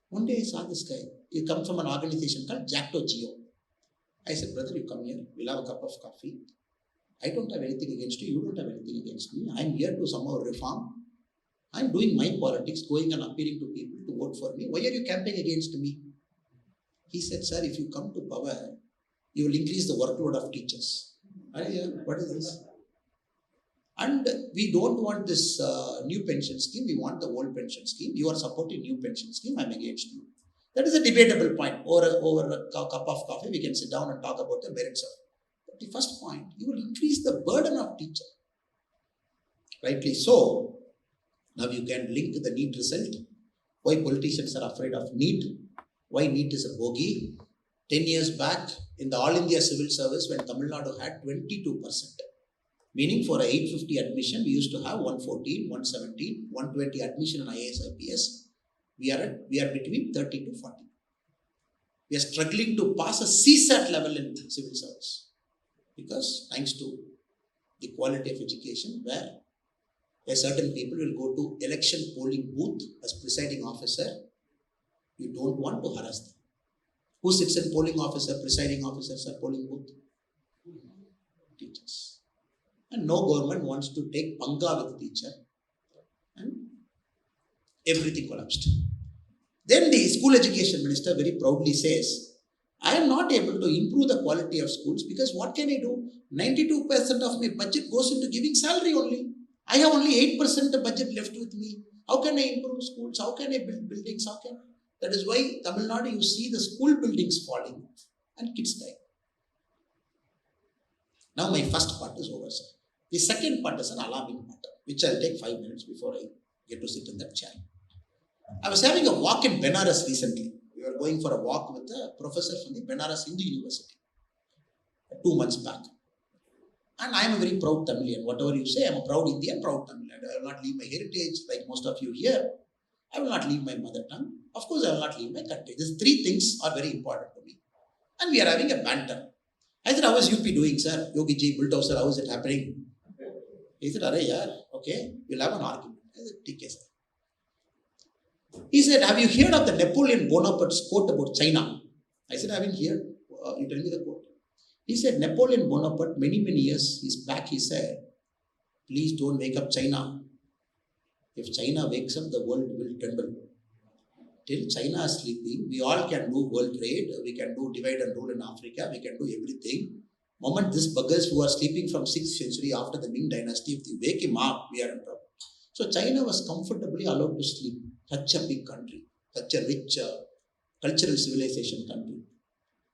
One day I saw this guy. He comes from an organization called Jacto Geo. I said, brother, you come here. We'll have a cup of coffee. I don't have anything against you. You don't have anything against me. I'm here to somehow reform. I'm doing my politics, going and appealing to people to vote for me. Why are you campaigning against me? He said, sir, if you come to power, you will increase the workload of teachers. What is this? And we don't want this new pension scheme. We want the old pension scheme. You are supporting new pension scheme. I'm against you. That is a debatable point. Over a cup of coffee, we can sit down and talk about the merits of it. But the first point, you will increase the burden of teacher. Rightly so. Now you can link the NEET result. Why politicians are afraid of NEET. Why NEET is a bogey. 10 years back, in the All India Civil Service, when Tamil Nadu had 22%. Meaning for a 850 admission, we used to have 114, 117, 120 admission in IAS, IPS. We are between 30 to 40. We are struggling to pass a CSAT level in civil service. Because thanks to the quality of education, where a certain people will go to election polling booth as presiding officer, you don't want to harass them. Who sits in polling officer, presiding officers at polling booth? Teachers. And no government wants to take panga with teacher. And everything collapsed. Then the school education minister very proudly says, I am not able to improve the quality of schools because what can I do? 92% of my budget goes into giving salary only. I have only 8% of budget left with me. How can I improve schools? How can I build buildings? That is why Tamil Nadu, you see the school buildings falling and kids die. Now my first part is over, sir. The second part is an alarming matter, which I'll take 5 minutes before I get to sit in that chair. I was having a walk in Benares recently. We were going for a walk with a professor from the Benares Hindu University 2 months back. And I am a very proud Tamilian. Whatever you say, I am a proud Indian, proud Tamilian. I will not leave my heritage like most of you here. I will not leave my mother tongue. Of course, I will not leave my country. These 3 things are very important to me. And we are having a banter. I said, how is UP doing, sir? Yogi ji, bulldozer, how is it happening? He said, Arey yaar, okay, we'll have an argument. I said, TK sir. He said, have you heard of the Napoleon Bonaparte's quote about China? I said, I haven't heard. You tell me the quote. He said, Napoleon Bonaparte, many years back, he said, please don't wake up China. If China wakes up, the world will tremble. Till China is sleeping, we all can do world trade, we can do divide and rule in Africa, we can do everything. Moment these buggers who are sleeping from 6th century after the Ming dynasty, if they wake him up, we are in trouble. So China was comfortably allowed to sleep. Such a big country, such a rich cultural civilization country.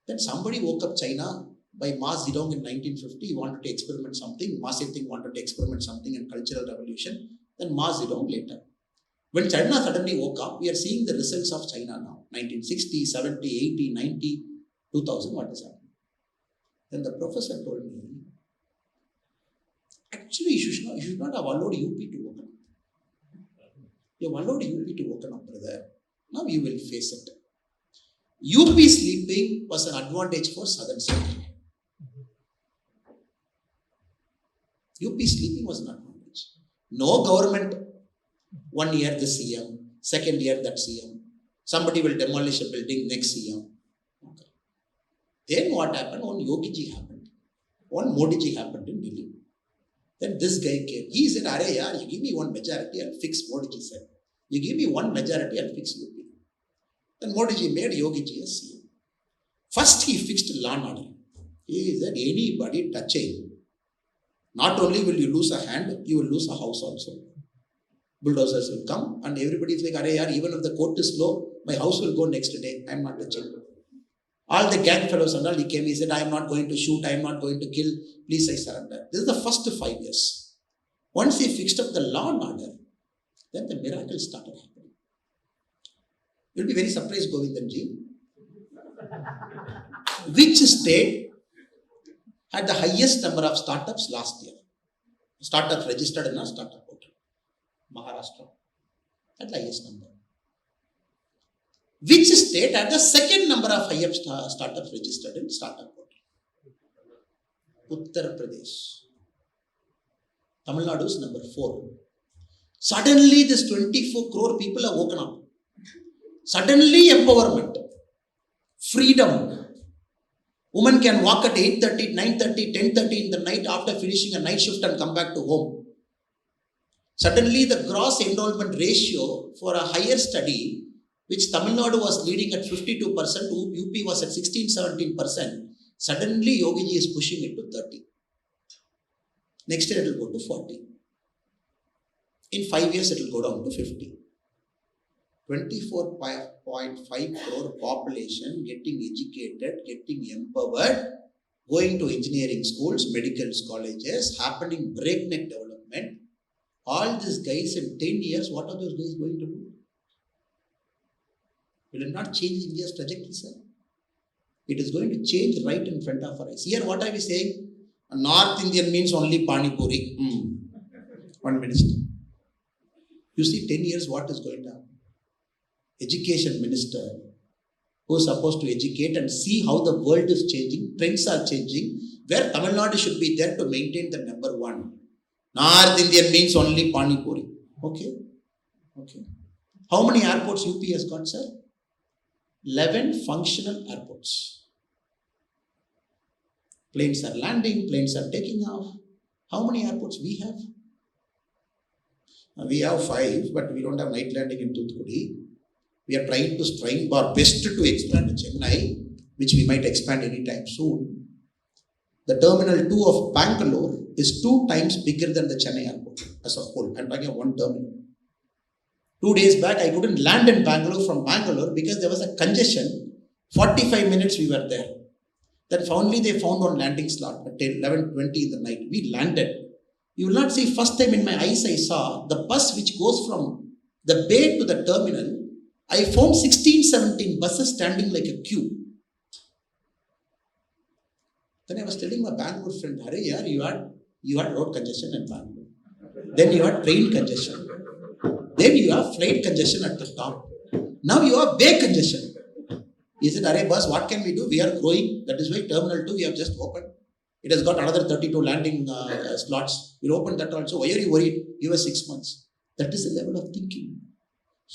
Then somebody woke up China by Mao Zedong in 1950, he wanted to experiment something. Mao Zedong wanted to experiment something in cultural revolution. Then Mao Zedong later. When China suddenly woke up, we are seeing the results of China now. 1960, 70, 80, 90, 2000, what is happening? Then the professor told me, actually, you should not have allowed UP to open up. You have allowed UP to open up, brother. Now you will face it. UP sleeping was an advantage for southern state. UP sleeping was an advantage. No government, 1 year the CM, second year that CM. Somebody will demolish a building, next CM. Okay. Then what happened? One Yogi ji happened. One Modi ji happened in Delhi. Then this guy came. He said, "Arey yaar, you give me one majority, I'll fix." Modi ji said, "You give me one majority, I'll fix UP." Then Modi ji made Yogi ji a CM. First he fixed law and order. He said, anybody touching, not only will you lose a hand, you will lose a house also. Bulldozers will come and everybody is like, "Arey yaar, even if the court is low, my house will go next day. I am not touching." All the gang fellows and all, he came, he said, "I am not going to shoot, I am not going to kill, please I surrender." This is the first 5 years. Once he fixed up the law and order, then the miracle started happening. You'll be very surprised, Govindanji. Which state had the highest number of startups last year? Startups registered in a startup portal. Maharashtra had the highest number. Which state had the second number of highest startups registered in startup portal? Uttar Pradesh. Tamil Nadu is number 4. Suddenly this 24 crore people have woken up. Suddenly empowerment, freedom. Women can walk at 8:30, 9:30, 10:30 in the night after finishing a night shift and come back to home. Suddenly the gross enrollment ratio for a higher study, which Tamil Nadu was leading at 52%, UP was at 16-17%. Suddenly Yogi ji is pushing it to 30. Next year it will go to 40. In 5 years it will go down to 50. 24.5 crore population getting educated, getting empowered, going to engineering schools, medical colleges, happening breakneck development. All these guys in 10 years, what are those guys going to do? Will it not change India's trajectory, sir? It is going to change right in front of our eyes. Here, what are we saying? A North Indian means only Pani Puri. One minister. You see, 10 years, what is going to happen? Education minister who is supposed to educate and see how the world is changing, trends are changing, where Tamil Nadu should be there to maintain the number 1. North Indian means only Pani Puri. Okay. How many airports UP has got, sir? 11 functional airports. Planes are landing, planes are taking off. How many airports we have? We have 5, but we don't have night landing in Toothukudi. We are trying our best to expand to Chennai, which we might expand anytime soon. The Terminal 2 of Bangalore is 2 times bigger than the Chennai airport as a whole. I'm talking of one terminal. 2 days back, I couldn't land in Bangalore from Bangalore because there was a congestion. 45 minutes we were there. Then finally they found one landing slot at 11:20 in the night. We landed. You will not see, first time in my eyes I saw the bus which goes from the bay to the terminal. I found 16-17 buses standing like a queue. Then I was telling my Bangalore friend, "Arey yaar, you had road congestion in Bangalore. Then you had train congestion. Then you have flight congestion at the top. Now you have bay congestion." He said, "Arey boss, what can we do? We are growing. That is why Terminal 2 we have just opened. It has got another 32 landing slots. We'll open that also. Why are you worried? Give us 6 months." That is the level of thinking.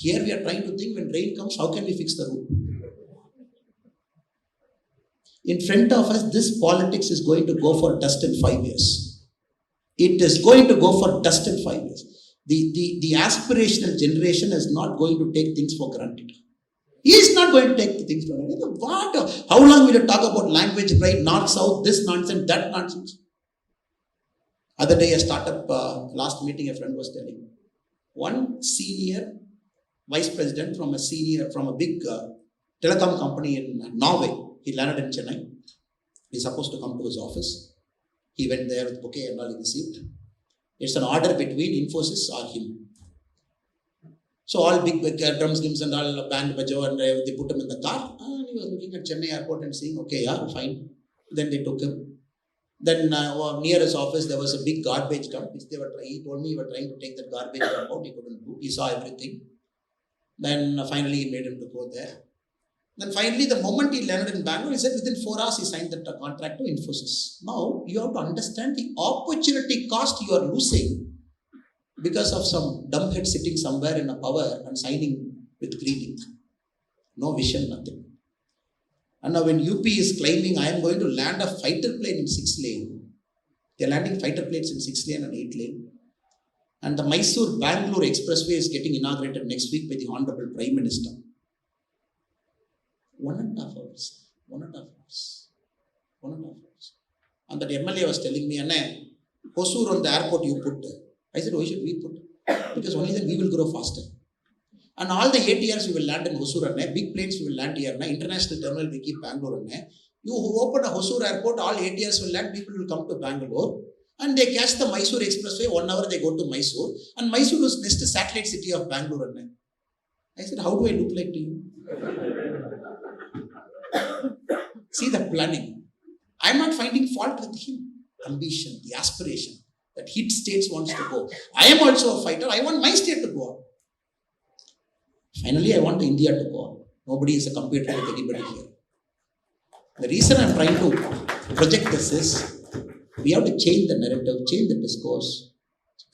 Here we are trying to think, when rain comes, how can we fix the roof? In front of us, this politics is going to go for dust in 5 years. It is going to go for dust in 5 years. The aspirational generation is not going to take things for granted. He is not going to take things for granted. What? How long will you talk about language pride, north, south, this nonsense, that nonsense? Other day, a startup, last meeting, a friend was telling, one senior vice president from a big telecom company in Norway, he landed in Chennai. He's supposed to come to his office. He went there with bouquet and all he received. It's an order between Infosys or him. So all big drums, gims and all, band, bajo, and they put him in the car. And he was looking at Chennai airport and saying, okay, yeah, fine. Then they took him. Then near his office, there was a big garbage dump, which he told me he was trying to take that garbage dump out. He couldn't do. He saw everything. Then finally, he made him to go there. Then finally, the moment he landed in Bangalore, he said within 4 hours, he signed that contract to Infosys. Now, you have to understand the opportunity cost you are losing because of some dumbhead sitting somewhere in a power and signing with greeting. No vision, nothing. And now when UP is claiming, I am going to land a fighter plane in 6 lane. They are landing fighter planes in 6 lane and 8 lane. And the Mysore-Bangalore Expressway is getting inaugurated next week by the Honorable Prime Minister. 1.5 hours. 1.5 hours. 1.5 hours. And that MLA was telling me, Anna, Hosur on the airport you put. I said, why should we put? Because only then we will grow faster. And all the ATRs we will land in Hosur, big planes we will land here, international terminal we keep Bangalore. You open a Hosur airport, all ATRs will land, people will come to Bangalore. And they catch the Mysore Expressway, 1 hour they go to Mysore. And Mysore was next satellite city of Bangalore. I said, how do I look like to you? See the planning. I'm not finding fault with him. Ambition, the aspiration that hit states wants to go. I am also a fighter. I want my state to go on. Finally, I want India to go on. Nobody is a competitor with anybody here. The reason I'm trying to project this is we have to change the narrative, change the discourse.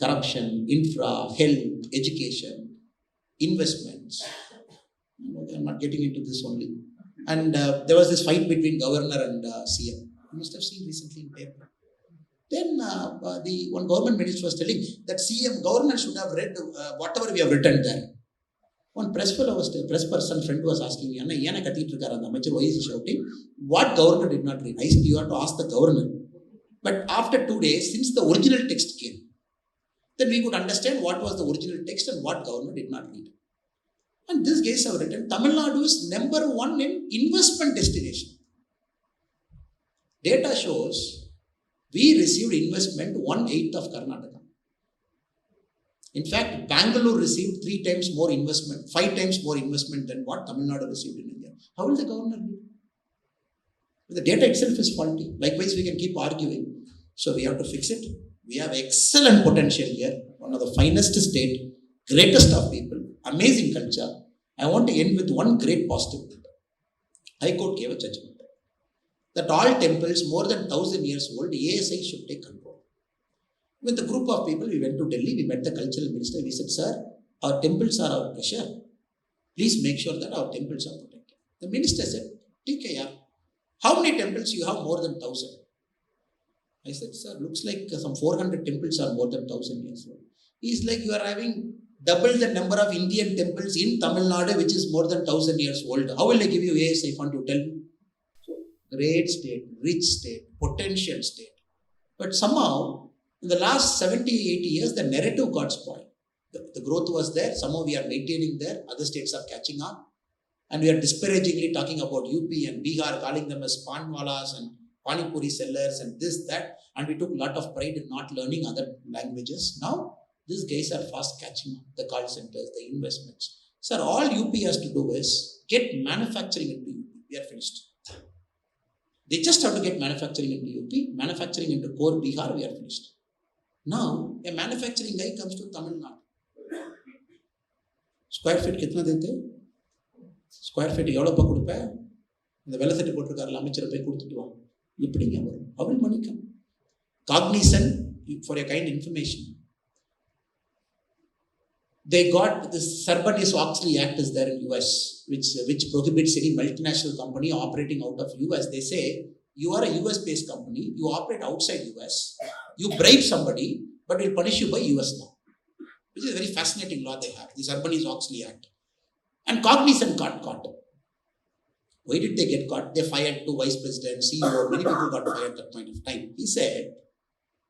Corruption, infra, health, education, investments. I'm not getting into this only. And there was this fight between governor and CM. You must have seen recently in paper. Then the one government minister was telling that governor should have read whatever we have written there. One press person friend was asking me, why is he shouting? What governor did not read? I said, you have to ask the governor. But after 2 days, since the original text came, then we could understand what was the original text and what governor did not read. And these guys have written, Tamil Nadu is number 1 in investment destination. Data shows we received investment 1/8 of Karnataka. In fact, Bangalore received 3 times more investment, 5 times more investment than what Tamil Nadu received in India. How will the governor do? The data itself is faulty. Likewise, we can keep arguing. So we have to fix it. We have excellent potential here. One of the finest state, greatest of people, amazing culture. I want to end with one great positive thing. High Court gave a judgment that all temples more than 1,000 years old, ASI should take control. With a group of people, we went to Delhi, we met the cultural minister, we said, sir, our temples are our pressure. Please make sure that our temples are protected. The minister said, TK, how many temples you have more than 1,000? I said, sir, looks like some 400 temples are more than 1,000 years old. He's like, you are having double the number of Indian temples in Tamil Nadu, which is more than 1,000 years old. How will I give you ASI fund, you tell me? So, great state, rich state, potential state. But somehow, in the last 70, 80 years, the narrative got spoiled. The growth was there. Somehow we are maintaining there. Other states are catching up. And we are disparagingly talking about UP and Bihar, calling them as panwalas and panipuri sellers and this, that. And we took a lot of pride in not learning other languages. Now, these guys are fast catching up. The call centers, the investments. Sir, all UP has to do is get manufacturing into UP. We are finished. They just have to get manufacturing into UP, manufacturing into core Bihar, we are finished. Now, a manufacturing guy comes to Tamil Nadu. Square feet kitna dete? Square feet எவ்வளோப்பா கொடுப்பேன்? இந்த வெள்ளை சட்டை போட்டிருக்காருல அமைச்சரை போய் கொடுத்துட்டு வாங்க. எப்படிங்க வரும்? How will money come? Cognizant, for a kind information. They got this Sarbanes-Oxley Act is there in US, which prohibits any multinational company operating out of US. They say, you are a US-based company, you operate outside US, you bribe somebody, but we'll punish you by US law. Which is a very fascinating law they have, the Sarbanes-Oxley Act. And Cognizant got caught. Why did they get caught? They fired 2 vice presidents, CEO, many people got fired at that point of time. He said,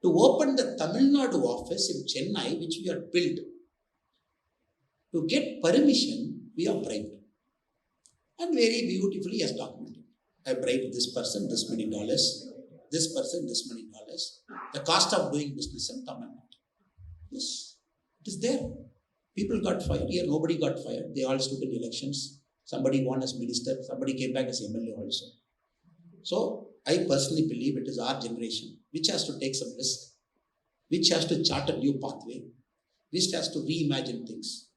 to open the Tamil Nadu office in Chennai, which we had built, to get permission, we are bribed. And very beautifully as documented. I bribed this person this many dollars, this person this many dollars. The cost of doing business in Tamil Nadu. Yes, it is there. People got fired. Here nobody got fired. They all stood in elections. Somebody won as minister. Somebody came back as MLA also. So I personally believe it is our generation which has to take some risk, which has to chart a new pathway, which has to reimagine things.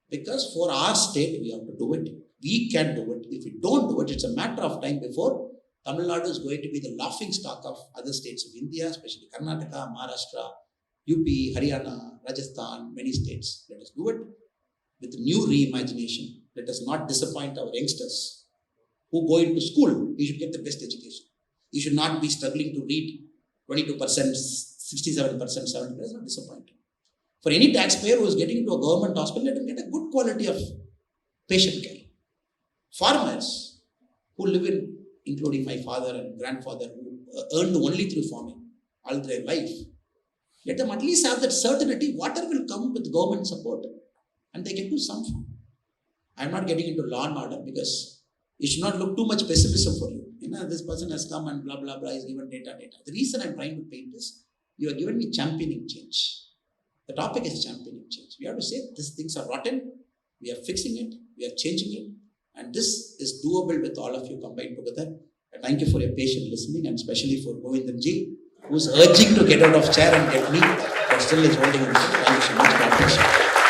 Because for our state, we have to do it. We can do it. If we don't do it, it's a matter of time before Tamil Nadu is going to be the laughing stock of other states of India, especially Karnataka, Maharashtra, UP, Haryana, Rajasthan, many states. Let us do it with new reimagination. Let us not disappoint our youngsters who go into school. You should get the best education. You should not be struggling to read 22%, 67%, 70%. That's not disappointing. For any taxpayer who is getting into a government hospital, let him get a good quality of patient care. Farmers who live in, including my father and grandfather, who earned only through farming all their life, let them at least have that certainty water will come with government support and they can do some farm. I'm not getting into law and order because it should not look too much pessimism for you. This person has come and blah, blah, blah, is given data. The reason I'm trying to paint is, you are giving me championing change. The topic is championing change. We have to say, these things are rotten. We are fixing it. We are changing it. And this is doable with all of you combined together. And thank you for your patient listening, and especially for Govindanji, who is urging to get out of chair and get me, but still is holding on. Thank you so much. God bless you.